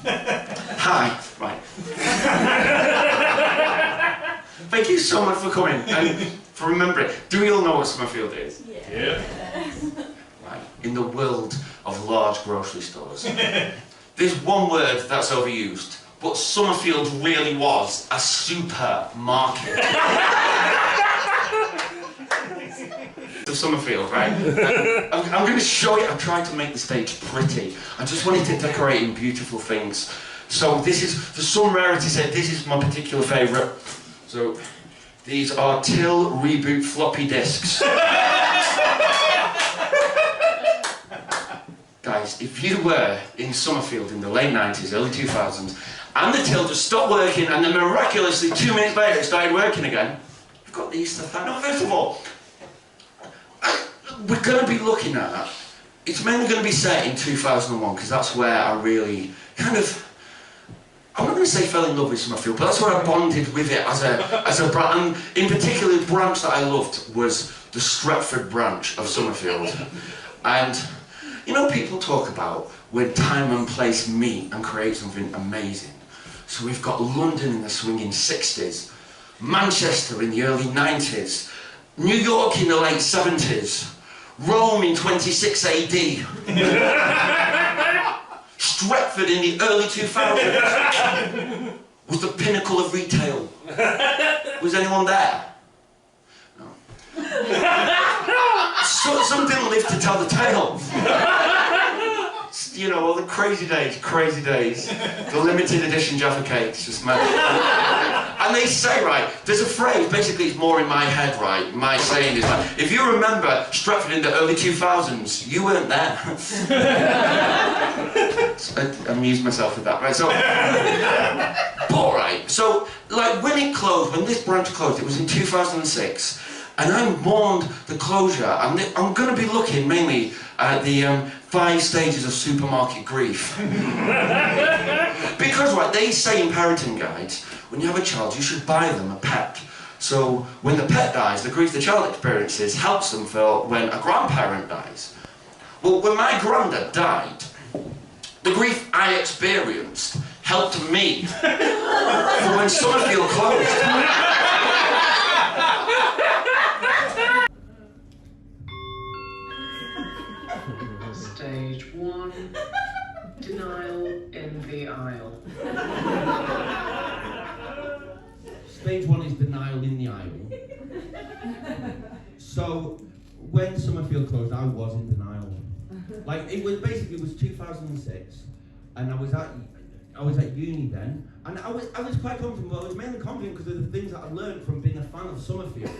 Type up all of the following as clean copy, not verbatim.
Hi. Right. Thank you so much for coming and for remembering. Do we all know what Somerfield is? Yeah. Right. In the world of large grocery stores, there's one word that's overused, but Somerfield really was a supermarket. Of Somerfield, right? I'm going to show you. I'm trying to make the stage pretty. I just wanted to decorate in beautiful things. So this is, for some rarity's sake, this is my particular favourite. So these are Till Reboot floppy disks. Guys, if you were in Somerfield in the late 90s, early 2000s, and the till just stopped working, and then miraculously 2 minutes later it started working again, you've got these to thank. No, first of all, we're going to be looking at that. It's mainly going to be set in 2001, because that's where I really kind of, I'm not going to say fell in love with Somerfield, but that's where I bonded with it as a brand. And in particular, the branch that I loved was the Stretford branch of Somerfield. And you know, people talk about when time and place meet and create something amazing. So we've got London in the swinging 60s, Manchester in the early 90s, New York in the late 70s, Rome in 26 AD, Stretford in the early 2000s was the pinnacle of retail. Was anyone there? No. So, something lived to tell the tale. You know, all the crazy days, the limited edition Jaffa cakes, just mad. And they say, right, there's a phrase, basically it's more in my head, right, my saying is like, if you remember Stretford in the early 2000s, you weren't there. So I amused myself with that, right, so, but right, so, like, when it closed, when this branch closed, it was in 2006, and I mourned the closure. I'm going to be looking mainly at the 5 stages of supermarket grief. Because, right, they say in parenting guides, when you have a child, you should buy them a pet. So when the pet dies, the grief the child experiences helps them for when a grandparent dies. Well, when my granddad died, the grief I experienced helped me for when Somerfield closed. Stage 1, denial in the aisle. Stage 1 is denial in the aisle. So, when Somerfield closed, I was in denial. Like, it was 2006, and I was at uni then, and I was quite confident. Well, I was mainly confident because of the things that I learned from being a fan of Somerfield.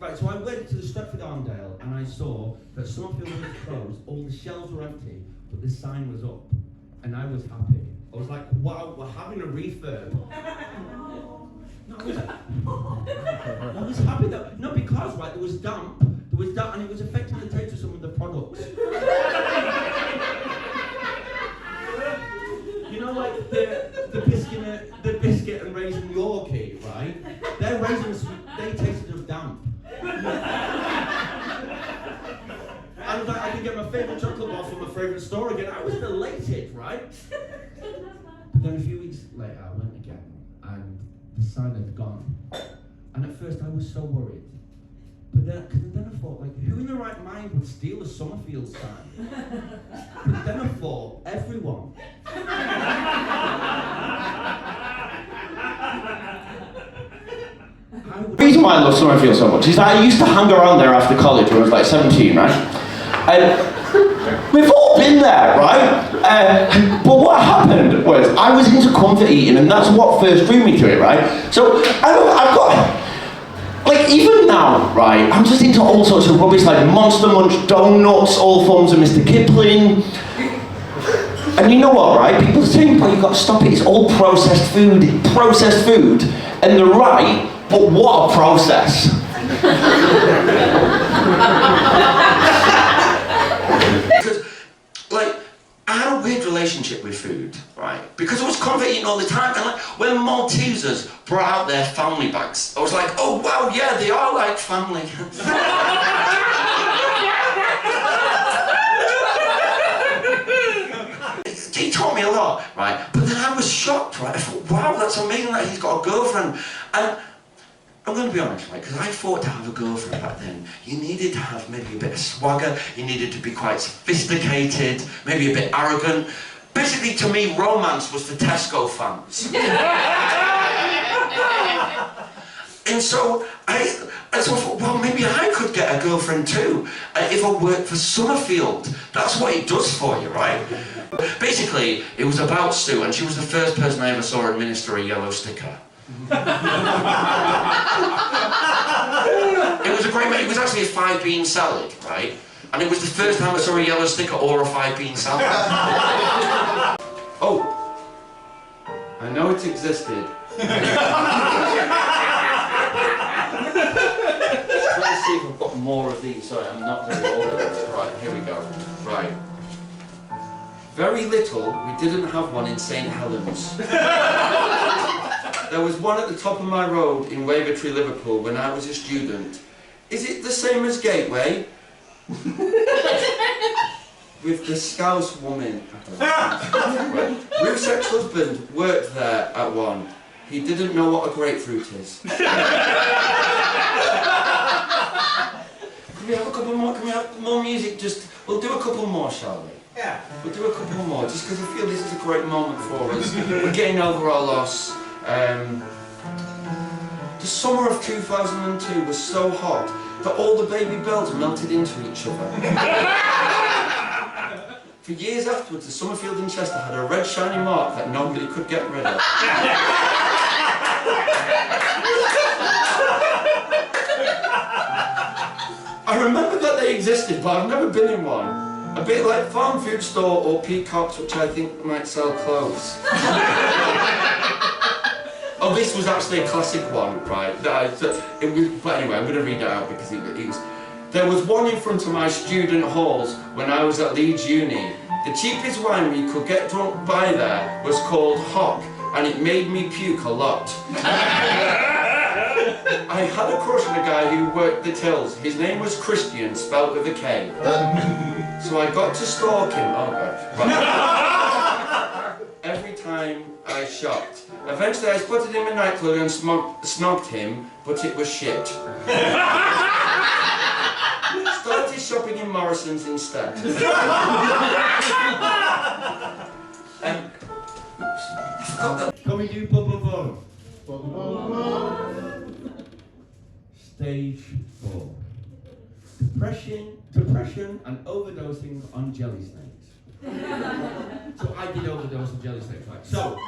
Right, so I went to the Stretford Arndale and I saw that Somerfield was closed, all the shelves were empty, but the sign was up. And I was happy. I was like, wow, we're having a refurb. No, I was happy that, no, because, right, there was damp, and it was affecting the taste of some of the products. You know, like the biscuit and raisin Yorkie, right? Their raisins, they tasted of damp. I was like, I could get my favourite chocolate bar from my favourite store again. I was elated, right? But then a few weeks later, I went again, and the sign had gone. And at first, I was so worried. But then I thought, like, who in their right mind would steal a Somerfield sign? But then I thought, everyone. The reason why I love Somerfield so much is that I used to hang around there after college when I was like 17, right? And we've all been there, right? But what happened was I was into comfort eating, and that's what first drew me to it, right? So I've got, like, even now, right, I'm just into all sorts of rubbish like Monster Munch donuts, all forms of Mr. Kipling. And you know what, right? People think, but you've got to stop it. It's all processed food, and they're right. But what a process! Because, like, I had a weird relationship with food, right? Because I was comfort eating all the time, and like, when Maltesers brought out their family bags, I was like, oh wow, yeah, they are like family. he taught me a lot, right? But then I was shocked, right? I thought, wow, that's amazing that he's got a girlfriend. And I'm going to be honest, right? Because I thought to have a girlfriend back then, you needed to have maybe a bit of swagger, you needed to be quite sophisticated, maybe a bit arrogant. Basically, to me, romance was for Tesco fans. And so I thought, well, maybe I could get a girlfriend too, if I worked for Somerfield. That's what it does for you, right? Basically, it was about Sue, and she was the first person I ever saw administer a yellow sticker. It was a great, it was actually a 5-bean salad, right? And it was the first time I saw a yellow sticker or a 5-bean salad. Oh, I know it's existed. Let's see if I've got more of these. Sorry, I'm not very organised. Right, here we go. Right. Very little, we didn't have one in St Helens. There was one at the top of my road in Wavertree, Liverpool, when I was a student. Is it the same as Gateway? With the Scouse woman. Right. Ruth's ex-husband worked there at one. He didn't know what a grapefruit is. Can we have a couple more? Can we have more music? We'll do a couple more, shall we? Yeah. We'll do a couple more, just because I feel this is a great moment for us. We're getting over our loss. The summer of 2002 was so hot that all the baby bells melted into each other. For years afterwards, the Somerfield in Chester had a red shiny mark that nobody could get rid of. I remember that they existed, but I've never been in one. A bit like Farm Food Store or Peacocks, which I think might sell clothes. Oh, this was actually a classic one, right? But anyway, I'm going to read it out because it was... There was one in front of my student halls when I was at Leeds Uni. The cheapest wine we could get drunk by there was called Hock, and it made me puke a lot. I had a crush on a guy who worked the tills. His name was Christian, spelled with a K. So I got to stalk him. Oh God. Right. Every time I shopped. Eventually I spotted him in a nightclub and snogged him, but it was shit. Started shopping in Morrison's instead. Can we do bubble bum? Stage 4. Depression and overdosing on jelly snakes. So I did overdose on jelly snakes, right? So,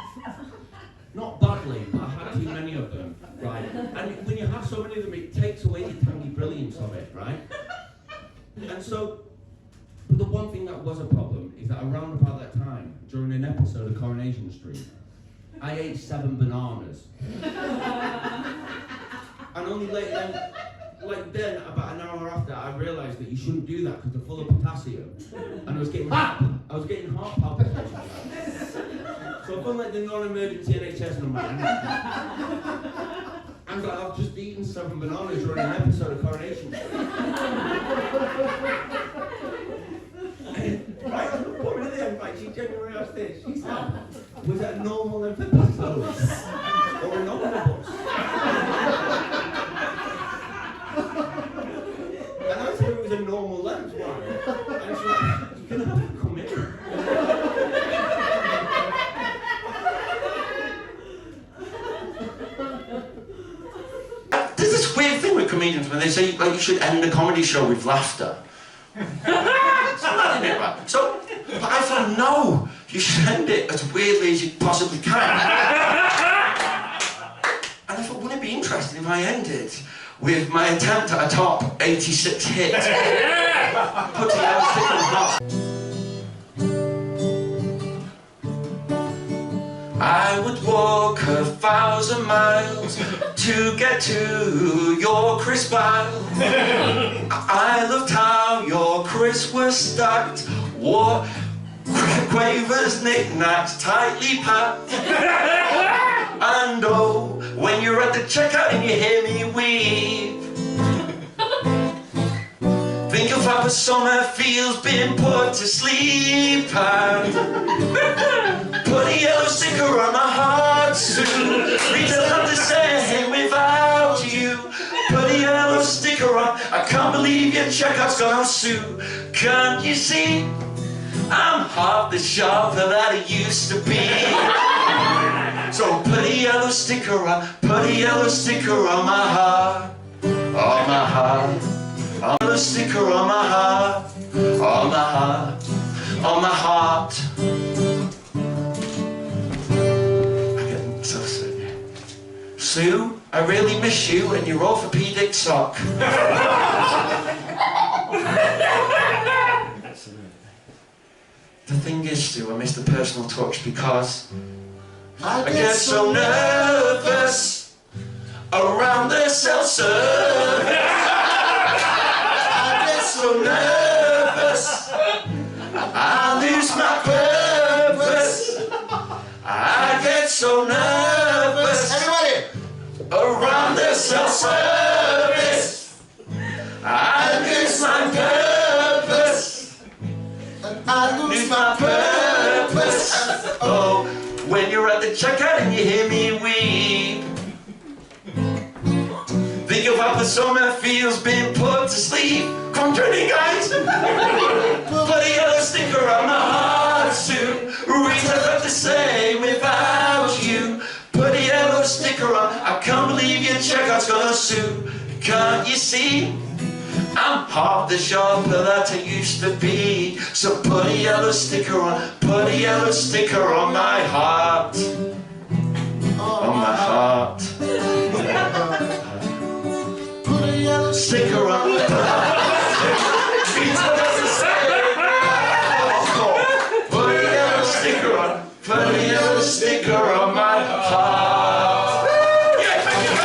not badly, but I had too many of them, right? And when you have so many of them, it takes away the tangy brilliance of it, right? And so, but the one thing that was a problem is that around about that time, during an episode of Coronation Street, I ate 7 bananas. And only later then, about an hour after, I realised that you shouldn't do that because they're full of potassium. And I was getting heart palpitations. So I felt like the non-emergency NHS number. And I've just eaten 7 bananas during an episode of Coronation Street. Right, the woman at the end, like, she genuinely asked this. She said, was that normal and potatoes? Or an omnibus? And I said it was a normal lens one. And she's like, you're gonna have to come in. There's this weird thing with comedians when they say like you should end a comedy show with laughter. So, but I thought no, you should end it as weirdly as you possibly can. And I thought, wouldn't it be interesting if I ended with my attempt at a top 86 hit? Putting out a stick on hot. I would walk 1,000 miles to get to your crisp aisle. I loved how your crisps were stacked, what quavers, knick-knacks, tightly packed. And oh, when you're at the checkout and you hear me weep, think of how Somerfield's been put to sleep. And Retail not the same without you. Put a yellow sticker on. I can't believe your checkout's gone soon. Can't you see? I'm half the shopper that I used to be. So put a yellow sticker on. Put a yellow sticker on my heart. On my heart. On a sticker on my heart. On my heart. On my heart. I'm getting so sick. Sue, I really miss you and your orthopedic sock. The thing is, Sue, I miss the personal touch because I get so nervous around the self-service. I get so nervous, I lose my purpose. I get so nervous. Everybody! Around the self-service. I lose my purpose. I lose my purpose. Oh, when you're at the checkout and you hear me weep, think of how the Somerfield's been put to sleep. Come on, journey, guys. Put a yellow sticker on my heart soon. Reach out to say without you. Put a yellow sticker on. I can't believe your checkout's gonna soon. Can't you see? I'm half the shopper that I used to be. So put a yellow sticker on. Put a yellow sticker on my heart. On my heart. Put a yellow sticker on my heart. Put a yellow sticker on. Put a yellow sticker on my heart. Yeah, thank you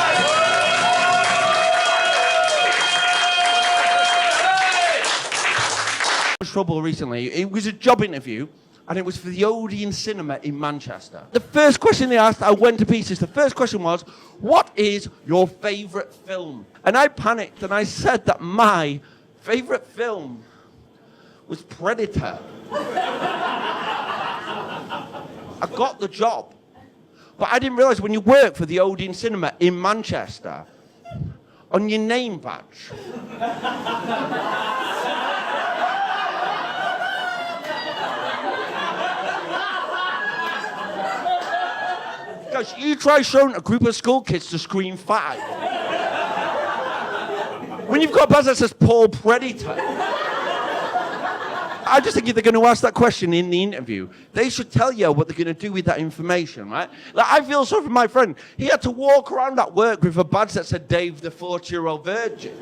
guys. Trouble recently. It was a job interview, and it was for the Odeon Cinema in Manchester. The first question they asked, I went to pieces. The first question was, what is your favourite film? And I panicked and I said that my favourite film was Predator. I got the job. But I didn't realise when you work for the Odeon Cinema in Manchester, on your name badge, guys, you try showing a group of school kids to Screen 5. When you've got a badge that says Paul Predator. I just think if they're going to ask that question in the interview, they should tell you what they're going to do with that information, right? Like, I feel sorry for my friend. He had to walk around at work with a badge that said Dave the 40-year-old virgin.